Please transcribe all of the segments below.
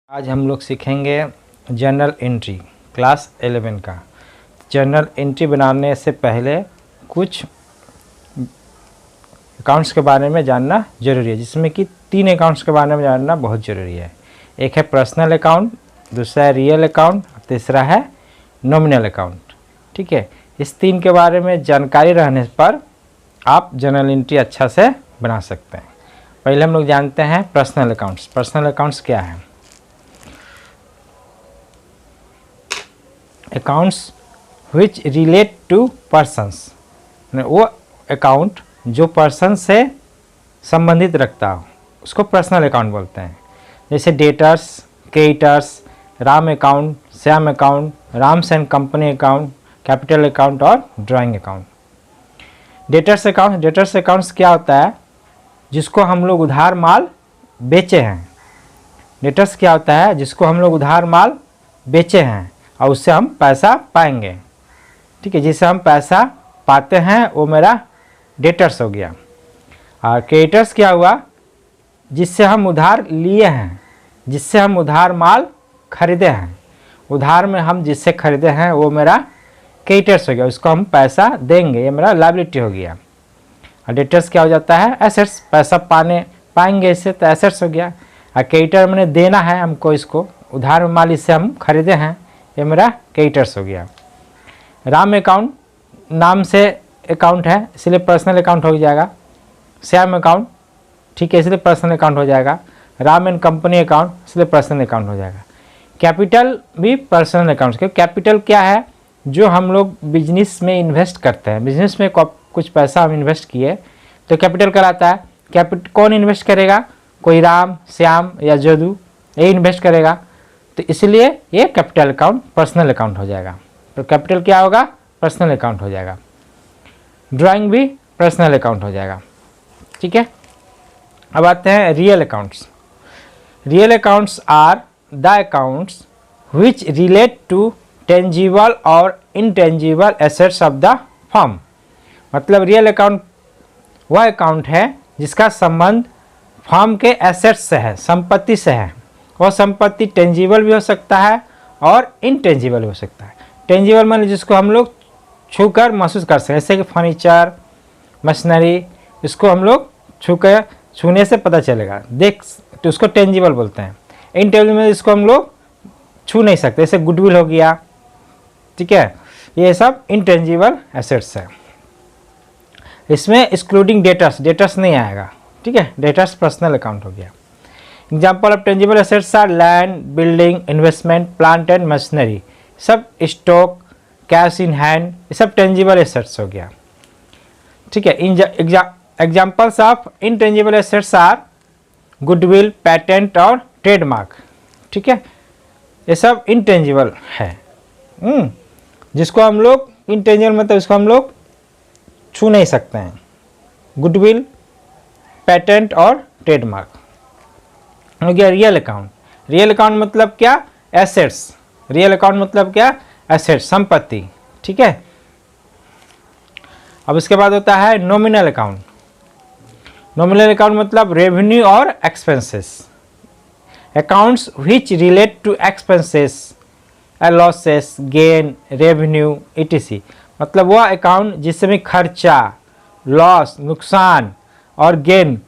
आज हम लोग सीखेंगे जर्नल एंट्री क्लास 11 का। जर्नल एंट्री बनाने से पहले कुछ अकाउंट्स के बारे में जानना ज़रूरी है, जिसमें कि 3 अकाउंट्स के बारे में जानना बहुत ज़रूरी है। एक है पर्सनल अकाउंट, दूसरा है रियल अकाउंट, तीसरा है नॉमिनल अकाउंट। ठीक है, इस 3 के बारे में जानकारी रहने पर आप जर्नल एंट्री अच्छा से बना सकते हैं। पहले हम लोग जानते हैं पर्सनल अकाउंट्स। पर्सनल अकाउंट्स क्या है? Accounts which relate to persons, वो अकाउंट जो पर्सन से संबंधित रखता हो उसको पर्सनल अकाउंट बोलते हैं। जैसे debtors, creditors, Ram account, Shyam account, Ram's and company account, capital account और ड्राइंग अकाउंट। डेटर्स अकाउंट्स क्या होता है? जिसको हम लोग उधार माल बेचे हैं। डेटर्स क्या होता है? जिसको हम लोग उधार माल बेचे हैं और उससे हम पैसा पाएंगे। ठीक है, जिससे हम पैसा पाते हैं वो मेरा डेटर्स हो गया। और क्रेडिटर्स क्या हुआ? जिससे हम उधार लिए हैं, जिससे हम उधार माल खरीदे हैं। उधार में हम जिससे खरीदे हैं वो मेरा क्रेडिटर्स हो गया, उसको हम पैसा देंगे, ये मेरा लायबिलिटी हो गया। और डेटर्स क्या हो जाता है? एसेट्स, पैसा पाएंगे इससे, तो एसेट्स हो गया। और क्रेडिटर मैंने देना है हमको, इसको उधार में माल इससे हम खरीदे हैं, ये मेरा क्रेडिटर्स हो गया। राम अकाउंट नाम से अकाउंट है इसलिए पर्सनल अकाउंट हो जाएगा। श्याम अकाउंट, ठीक है, इसलिए पर्सनल अकाउंट हो जाएगा। राम एंड कंपनी अकाउंट इसलिए पर्सनल अकाउंट हो जाएगा। कैपिटल भी पर्सनल अकाउंट, क्योंकि कैपिटल क्या है? जो हम लोग बिजनेस में इन्वेस्ट करते हैं, बिजनेस में कुछ पैसा हम इन्वेस्ट किए तो कैपिटल कहलाता है। कौन इन्वेस्ट करेगा? कोई राम, श्याम या जदू, ये इन्वेस्ट करेगा, तो इसलिए ये कैपिटल अकाउंट पर्सनल अकाउंट हो जाएगा। तो कैपिटल क्या होगा? पर्सनल अकाउंट हो जाएगा। ड्राइंग भी पर्सनल अकाउंट हो जाएगा। ठीक है, अब आते हैं real accounts. Real accounts are the accounts which relate to tangible और intangible assets of the firm. मतलब रियल अकाउंट वह अकाउंट है जिसका संबंध फर्म के एसेट्स से है, संपत्ति से है। वह संपत्ति टेंजिबल भी हो सकता है और इनटेंजिबल भी हो सकता है। टेंजिबल माने जिसको हम लोग छूकर महसूस कर सकते हैं, जैसे कि फर्नीचर, मशीनरी, इसको हम लोग छूने से पता चलेगा, देख, तो उसको टेंजिबल बोलते हैं। इनटेंजिबल में इसको हम लोग छू नहीं सकते, जैसे गुडविल हो गया। ठीक है, ये सब इनटेंजिबल एसेट्स है। इसमें एक्सक्लूडिंग डेटर्स नहीं आएगा। ठीक है, डेटर्स पर्सनल अकाउंट हो गया। Example of tangible assets are land, building, investment, plant and machinery, सब स्टॉक, कैश इन हैंड, ये सब टेंजिबल एसेट्स हो गया। ठीक है, examples of intangible assets are goodwill, patent और ट्रेडमार्क। ठीक है, ये सब इनटेंजिबल है। जिसको हम लोग इनटेंजिबल मतलब इसको हम लोग छू नहीं सकते हैं। गुडविल, पेटेंट और ट्रेडमार्क हो गया। रियल अकाउंट, रियल अकाउंट मतलब क्या? एसेट्स। रियल अकाउंट मतलब क्या? एसेट्स, संपत्ति। ठीक है, अब इसके बाद होता है नॉमिनल अकाउंट। नॉमिनल अकाउंट मतलब रेवेन्यू और expenses. Accounts which relate to expenses, losses, gain, revenue etc। मतलब वह अकाउंट जिसमें खर्चा, लॉस, नुकसान और गेन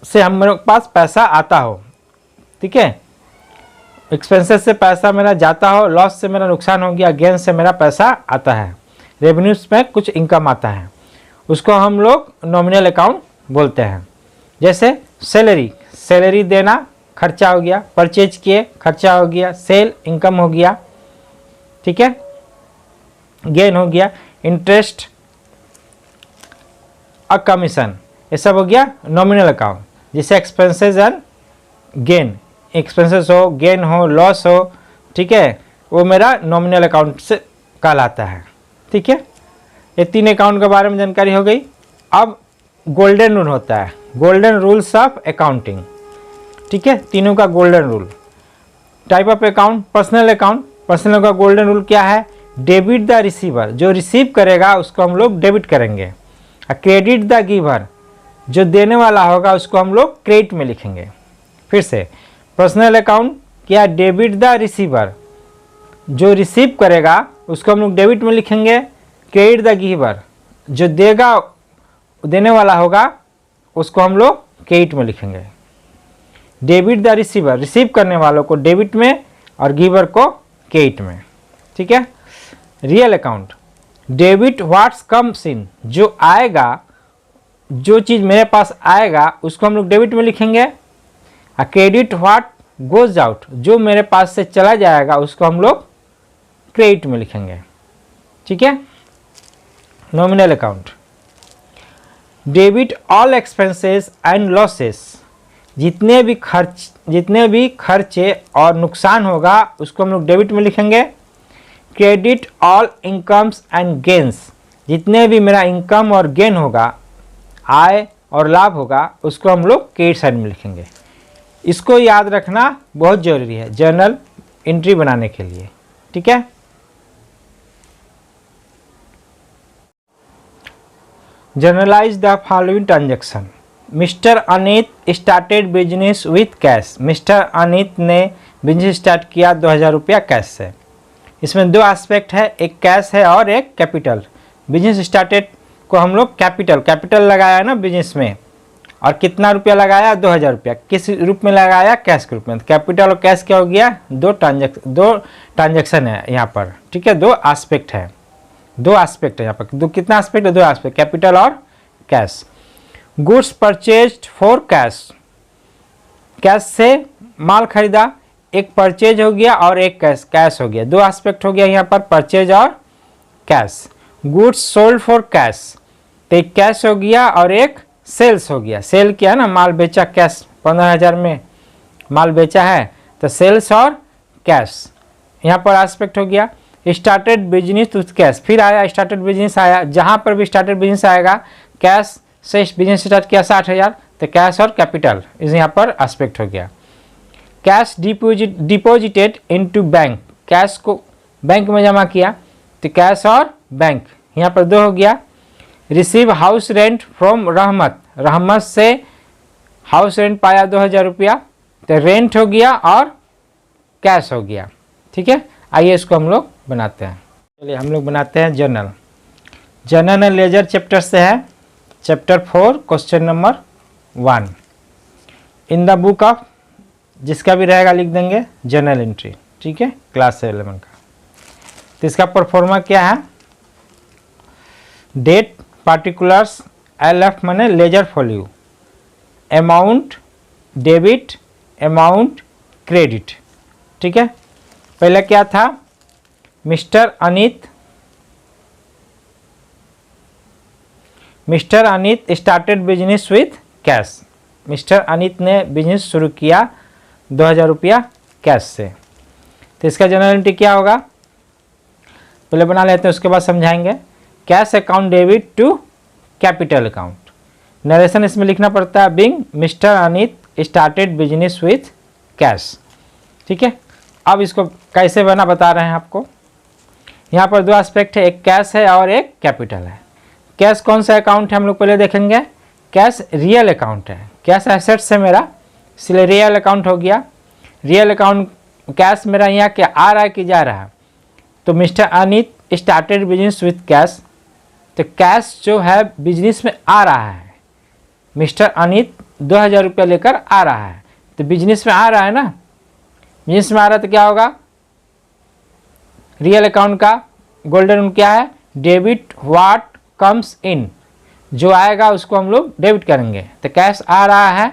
से हमारे पास पैसा आता हो। ठीक है, एक्सपेंसेस से पैसा मेरा जाता हो, लॉस से मेरा नुकसान हो गया, गेन से मेरा पैसा आता है, रेवेन्यूज में कुछ इनकम आता है, उसको हम लोग नॉमिनल अकाउंट बोलते हैं। जैसे सैलरी देना खर्चा हो गया, परचेज किए खर्चा हो गया, सेल इनकम हो गया। ठीक है, गेन हो गया, इंटरेस्ट और कमीशन, ये सब हो गया नॉमिनल अकाउंट। जैसे एक्सपेंसेस एंड गेन, एक्सपेंसेस हो, गेन हो, लॉस हो, ठीक है, वो मेरा नॉमिनल अकाउंट से कहलाता है। ठीक है, ये 3 अकाउंट के बारे में जानकारी हो गई। अब गोल्डन रूल होता है, गोल्डन रूल्स ऑफ अकाउंटिंग। ठीक है, तीनों का golden rule. Type of account, personal account. Personal का गोल्डन रूल क्या है? डेबिट द रिसीवर, जो रिसीव करेगा उसको हम लोग डेबिट करेंगे। क्रेडिट द गिवर, जो देने वाला होगा उसको हम लोग क्रेडिट में लिखेंगे। फिर से पर्सनल अकाउंट क्या, डेबिट द रिसीवर, जो रिसीव करेगा उसको हम लोग डेबिट में लिखेंगे। क्रेडिट द गिवर, जो देगा देने वाला होगा उसको हम लोग क्रेडिट में लिखेंगे। डेबिट द रिसीवर, रिसीव करने वालों को डेबिट में और गिवर को क्रेडिट में। ठीक है। Real account, debit what's comes in, जो आएगा, जो चीज़ मेरे पास आएगा उसको हम लोग डेबिट में लिखेंगे। और क्रेडिट व्हाट गोज आउट, जो मेरे पास से चला जाएगा उसको हम लोग क्रेडिट में लिखेंगे। ठीक है। Nominal account, debit all expenses and losses, जितने भी खर्चे और नुकसान होगा उसको हम लोग डेबिट में लिखेंगे। Credit all incomes and gains, जितने भी मेरा इनकम और गेन होगा, आय और लाभ होगा, उसको हम लोग क्रेडिट साइड में लिखेंगे। इसको याद रखना बहुत ज़रूरी है जर्नल एंट्री बनाने के लिए। ठीक है। Generalized the following transaction. Mister Anit started business with cash, mister Anit ने बिजनेस स्टार्ट किया 2000 रुपया कैश से। इसमें दो एस्पेक्ट है, एक कैश है और एक कैपिटल। बिजनेस स्टार्टेड को हम लोग कैपिटल लगाया है ना बिजनेस में, और कितना रुपया लगाया, 2000 रुपया। किस रूप में लगाया, कैश के रूप में। कैपिटल और कैश क्या हो गया, दो ट्रांजैक्शन है यहाँ पर। ठीक है, दो एस्पेक्ट है यहाँ पर। कितना एस्पेक्ट है, दो एस्पेक्ट, कैपिटल और cash. Goods purchased for cash, cash से माल खरीदा, एक परचेज हो गया और एक कैश हो गया। दो एस्पेक्ट हो गया यहाँ पर, परचेज और cash. Goods sold for cash, तो एक कैश हो गया और एक सेल्स हो गया। सेल किया ना, माल बेचा, कैश 15,000 में माल बेचा है, तो सेल्स और कैश यहाँ पर एस्पेक्ट हो गया। स्टार्टेड बिजनेस विथ कैश, फिर आया स्टार्टेड बिजनेस आया। जहाँ पर भी स्टार्टेड बिजनेस आएगा, कैश से बिजनेस स्टार्ट किया 60,000, तो कैश और कैपिटल इस यहाँ पर एस्पेक्ट हो गया। Cash deposited into bank, cash को बैंक में जमा किया, तो कैश और बैंक यहाँ पर दो हो गया। Receive house rent from Rahmat, Rahmat से हाउस रेंट पाया 2000 रुपया, तो रेंट हो गया और कैश हो गया। ठीक है। आइए इसको हम लोग बनाते हैं। चलिए हम लोग बनाते हैं journal. Journal and ledger chapter से है, chapter 4 question number 1। In the book of, जिसका भी रहेगा लिख देंगे जर्नल एंट्री। ठीक है, क्लास 11 का। तो इसका परफॉर्मा क्या है, डेट, पार्टिकुलर्स, LF माने ledger folio, amount debit, amount credit. ठीक है। पहले क्या था, mister Anit started business with cash, mister Anit ने बिजनेस शुरू किया 2000 रुपया कैश से। तो इसका जनरल एंट्री क्या होगा, पहले बना लेते हैं उसके बाद समझाएंगे। Cash account debit to capital account, narration इसमें लिखना पड़ता है, being mister Anit started business with cash. ठीक है। अब इसको कैसे बना बता रहे हैं आपको। यहाँ पर दो एस्पेक्ट है, एक कैश है और एक कैपिटल है। कैश कौन सा अकाउंट है हम लोग पहले देखेंगे। कैश रियल अकाउंट है, कैश एसेट्स है मेरा, इसलिए रियल अकाउंट हो गया। रियल अकाउंट कैश मेरा यहाँ क्या आ रहा है कि जा रहा है, तो mister Anit started business with cash, तो कैश जो है बिजनेस में आ रहा है। मिस्टर अनित 2000 रुपया लेकर आ रहा है, तो बिजनेस में आ रहा है ना, बिजनेस में आ रहा है तो क्या होगा, रियल अकाउंट का गोल्डन रूल क्या है, डेबिट व्हाट कम्स इन, जो आएगा उसको हम लोग डेबिट करेंगे। तो कैश आ रहा है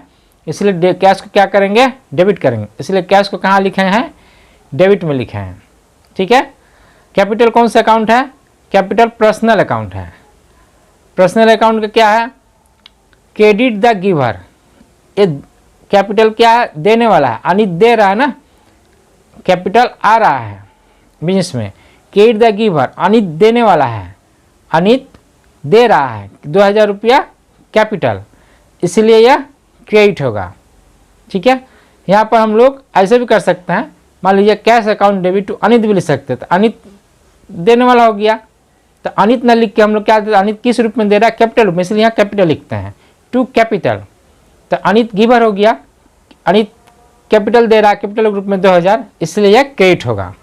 इसलिए कैश को क्या करेंगे, डेबिट करेंगे, इसलिए कैश को कहाँ लिखे हैं, डेबिट में लिखे हैं। ठीक है। कैपिटल कौन सा अकाउंट है, कैपिटल पर्सनल अकाउंट है। पर्सनल अकाउंट का क्या है, क्रेडिट द गिवर, ये कैपिटल क्या है, देने वाला है, अनित दे रहा है ना, कैपिटल आ रहा है बिजनेस में, क्रेडिट द गिवर अनित देने वाला है, अनित दे रहा है 2000 रुपया कैपिटल, इसलिए यह क्रेडिट होगा। ठीक है। यहाँ पर हम लोग ऐसे भी कर सकते हैं, मान लीजिए cash account debit to Anit भी लिख सकते हैं, तो अनित देने वाला हो गया, तो अनित न लिख के हम लोग क्या देते हैं, अनित किस रूप में दे रहा है, कैपिटल रूप में, इसलिए यहाँ कैपिटल लिखते हैं, टू कैपिटल। तो अनित गिवर हो गया, अनित कैपिटल दे रहा है, कैपिटल ग्रुप में 2000, इसलिए यह क्रेडिट होगा,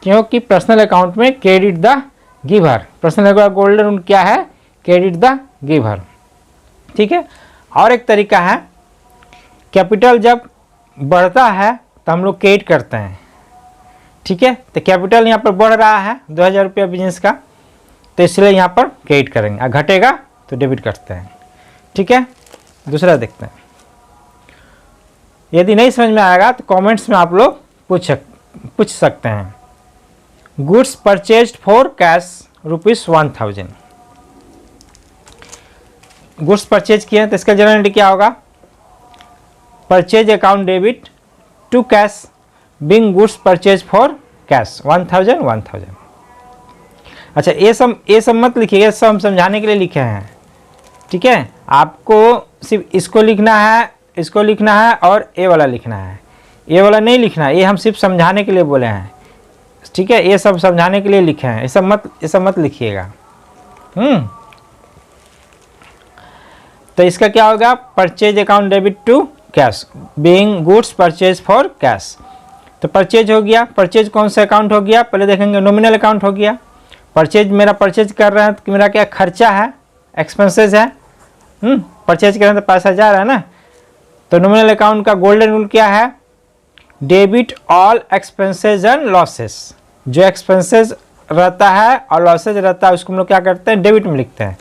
क्योंकि पर्सनल अकाउंट में credit the giver, personal account golden rule क्या है, क्रेडिट द गिवर। ठीक है। और एक तरीका है, कैपिटल जब बढ़ता है तो हम लोग क्रेडिट करते हैं। ठीक है। तो कैपिटल यहाँ पर बढ़ रहा है 2000 रुपया बिजनेस का, तो इसलिए यहाँ पर क्रेडिट करेंगे, और घटेगा तो डेबिट करते हैं। ठीक है। दूसरा देखते हैं। यदि नहीं समझ में आएगा तो कमेंट्स में आप लोग पूछ सकते हैं। Goods purchased for cash ₹1000, goods purchase किए हैं तो इसका जनरल एंट्री क्या होगा, purchase account debit to cash being goods purchase for cash 1000। अच्छा, ये सब मत लिखिए, ये सब हम समझाने के लिए लिखे हैं। ठीक है। आपको सिर्फ इसको लिखना है, इसको लिखना है और ये वाला लिखना है, ये वाला नहीं लिखना है, ये हम सिर्फ समझाने के लिए बोले हैं। ठीक है। ये सब समझाने के लिए लिखे हैं, ये सब मत लिखिएगा। तो इसका क्या होगा, purchase account debit to cash being goods purchase for cash. तो परचेज हो गया, परचेज कौन सा अकाउंट हो गया, पहले देखेंगे नॉमिनल अकाउंट हो गया। परचेज मेरा परचेज कर रहे हैं तो मेरा क्या खर्चा है, एक्सपेंसेस है। परचेज कर रहे हैं तो पैसा जा रहा है ना। तो नॉमिनल अकाउंट का गोल्डन रूल क्या है, debit all expenses and losses. जो एक्सपेंसेस रहता है और लॉसेज रहता है उसको हम लोग क्या करते हैं, डेबिट में लिखते हैं।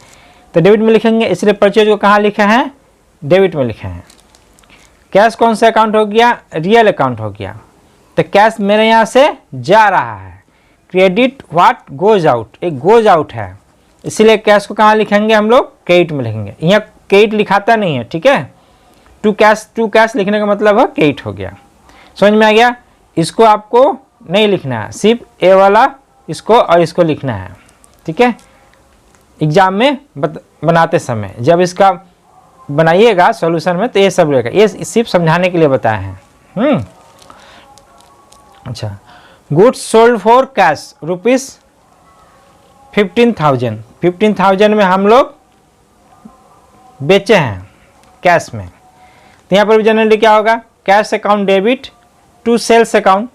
तो डेबिट में लिखेंगे, इसलिए परचेज को कहाँ लिखे हैं, डेबिट में लिखे हैं। कैश कौन सा अकाउंट हो गया, रियल अकाउंट हो गया। तो कैश मेरे यहाँ से जा रहा है। क्रेडिट व्हाट गोज आउट, एक गोज आउट है, इसीलिए कैश को कहाँ लिखेंगे हम लोग, क्रेडिट में लिखेंगे। यहाँ क्रेडिट लिखाता नहीं है। ठीक है। टू कैश लिखने का मतलब है क्रेडिट हो गया। समझ में आ गया। इसको आपको नहीं लिखना है, सिर्फ ए वाला इसको और इसको लिखना है। ठीक है। एग्जाम में बनाते समय जब इसका बनाइएगा सॉल्यूशन में तो ये सब रहेगा, ये सिर्फ समझाने के लिए बताए हैं। अच्छा, गुड्स सोल्ड फॉर कैश ₹15,000, 15,000 में हम लोग बेचे हैं कैश में। तो यहाँ पर भी जनरली क्या होगा, cash account debit to sales account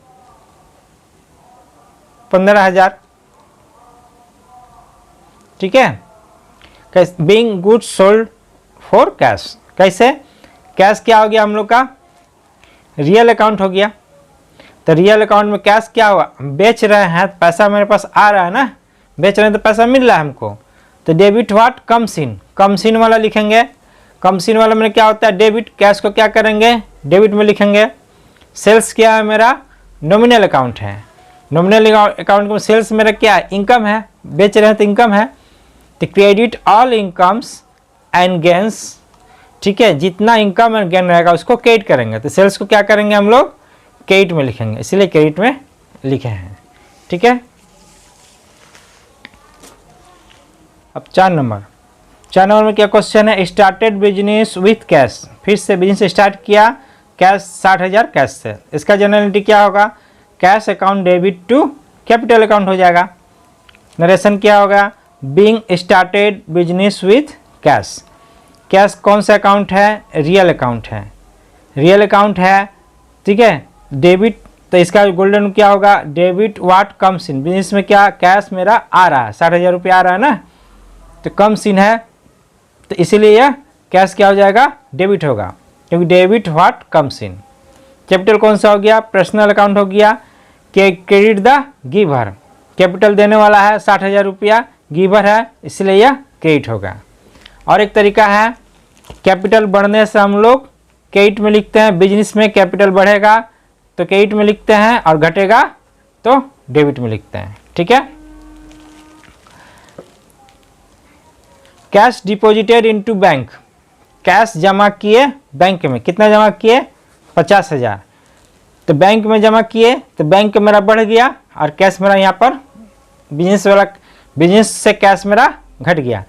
15,000। ठीक है। Being goods sold for cash, कैसे, कैश क्या हो गया हम लोग का, रियल अकाउंट हो गया। तो रियल अकाउंट में कैश क्या हुआ, हम बेच रहे हैं, पैसा मेरे पास आ रहा है ना, बेच रहे हैं तो पैसा मिल रहा है हमको। तो debit what comes in, comes in वाला लिखेंगे। कम्स इन वाला में क्या होता है, डेबिट। कैश को क्या करेंगे, डेबिट में लिखेंगे। सेल्स क्या है मेरा, नॉमिनल अकाउंट है। नॉमिनल अकाउंट में सेल्स मेरा क्या है, इनकम है, बेच रहे हैं तो इनकम है। तो credit all incomes and gains. ठीक है। जितना इनकम एंड गेन रहेगा उसको क्रेडिट करेंगे। तो सेल्स को क्या करेंगे हम लोग, क्रेडिट में लिखेंगे, इसीलिए क्रेडिट में लिखे हैं। ठीक है। अब 4 नंबर में क्या क्वेश्चन है, स्टार्टेड बिजनेस विथ कैश, फिर से बिजनेस स्टार्ट किया कैश 60,000 कैश से। इसका जनरल एंट्री क्या होगा, cash account debit to capital account हो जाएगा। नरेशन क्या होगा, being started business with cash. Cash कौन सा अकाउंट है, रियल अकाउंट है, रियल अकाउंट है। ठीक है। डेबिट, तो इसका गोल्डन क्या होगा, debit what comes in, business में क्या कैश मेरा आ रहा है, 60,000 रुपया आ रहा है ना, तो कम्स इन है, तो इसीलिए यह कैश क्या हो जाएगा, डेबिट होगा, क्योंकि debit what comes in. Capital कौन सा हो गया, पर्सनल अकाउंट हो गया। क्रेडिट द गिवर, कैपिटल देने वाला है 60,000 रुपया, गिवर है, इसलिए यह क्रेडिट होगा। और एक तरीका है, कैपिटल बढ़ने से हम लोग क्रेडिट में लिखते हैं। बिजनेस में कैपिटल बढ़ेगा तो क्रेडिट में लिखते हैं और घटेगा तो डेबिट में लिखते हैं। ठीक है। Cash deposited into bank, cash जमा किए बैंक में, कितना जमा किए, 50,000। तो बैंक में जमा किए तो बैंक मेरा बढ़ गया और कैश मेरा यहाँ पर बिजनेस से कैश मेरा घट गया।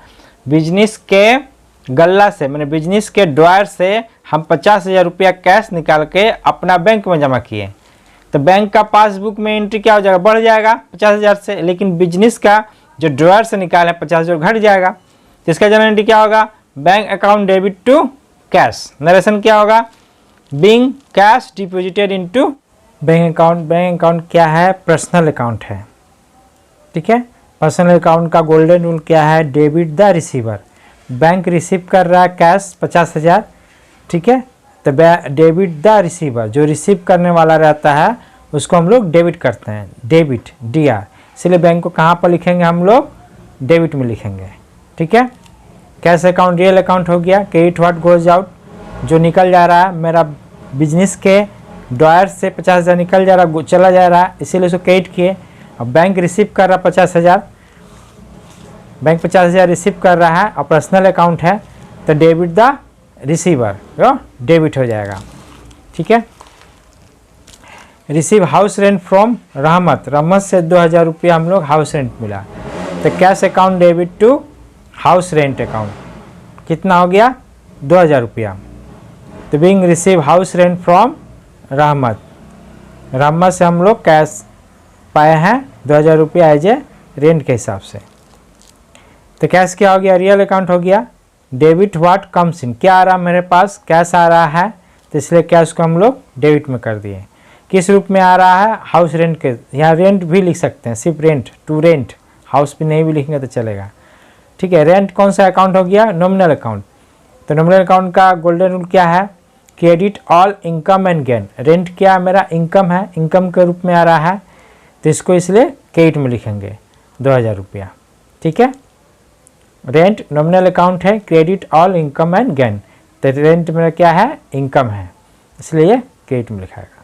बिजनेस के गल्ला से, मैंने बिजनेस के ड्रॉयर से हम 50,000 रुपया कैश निकाल के अपना बैंक में जमा किए। तो बैंक का पासबुक में एंट्री क्या हो जाएगा, बढ़ जाएगा 50,000 से, लेकिन बिजनेस का जो ड्रॉयर से निकाले 50,000 घट जाएगा। तो इसका जनरल एंट्री क्या होगा, bank account debit to cash. Narration क्या होगा, being cash deposited into bank account. Bank account क्या है? पर्सनल अकाउंट है, ठीक है। पर्सनल अकाउंट का गोल्डन रूल क्या है? Debit the receiver. Bank receive कर रहा है कैश 50,000, ठीक है, तो डेबिट द रिसीवर, जो रिसीव करने वाला रहता है उसको हम लोग डेबिट करते हैं, डेबिट DR। इसलिए बैंक को कहाँ पर लिखेंगे हम लोग? डेबिट में लिखेंगे, ठीक है। कैश अकाउंट रियल अकाउंट हो गया। क्रेडिट व्हाट गोज आउट, जो निकल जा रहा है मेरा बिजनेस के ड्रॉयर से 50,000 निकल जा रहा है, चला जा रहा है, इसीलिए उसको क्रेडिट किए। अब बैंक रिसीव कर रहा है 50,000, बैंक 50,000 रिसीव कर रहा है और पर्सनल अकाउंट है तो डेबिट द रिसीवर, डेबिट हो जाएगा, ठीक है। Receive house rent from Rahmat, Rahmat से 2,000 रुपया हम लोग हाउस रेंट मिला, तो cash account debit to house rent account, कितना हो गया? 2,000 रुपया। तो being receive house rent from Rahmat, Rahmat से हम लोग कैश पाए हैं 2,000 रुपया एज ए रेंट के हिसाब से। तो कैश क्या हो गया? रियल अकाउंट हो गया। डेबिट व्हाट कम्स इन, क्या आ रहा है मेरे पास? कैश आ रहा है, तो इसलिए कैश को हम लोग डेबिट में कर दिए। किस रूप में आ रहा है? हाउस रेंट के, यहाँ रेंट भी लिख सकते हैं, सिर्फ रेंट, टू रेंट, हाउस भी नहीं भी लिखेंगे तो चलेगा, ठीक है। रेंट कौन सा अकाउंट हो गया? Nominal account. तो नॉमिनल अकाउंट का गोल्डन रूल क्या है? Credit all income and gain. Rent क्या मेरा? इनकम है, इनकम के रूप में आ रहा है, तो इसको इसलिए क्रेडिट में लिखेंगे 2,000 रुपया, ठीक है। रेंट नॉमिनल अकाउंट है, credit all income and gain, तो रेंट मेरा क्या है? इनकम है, इसलिए ये क्रेडिट में लिखाएगा।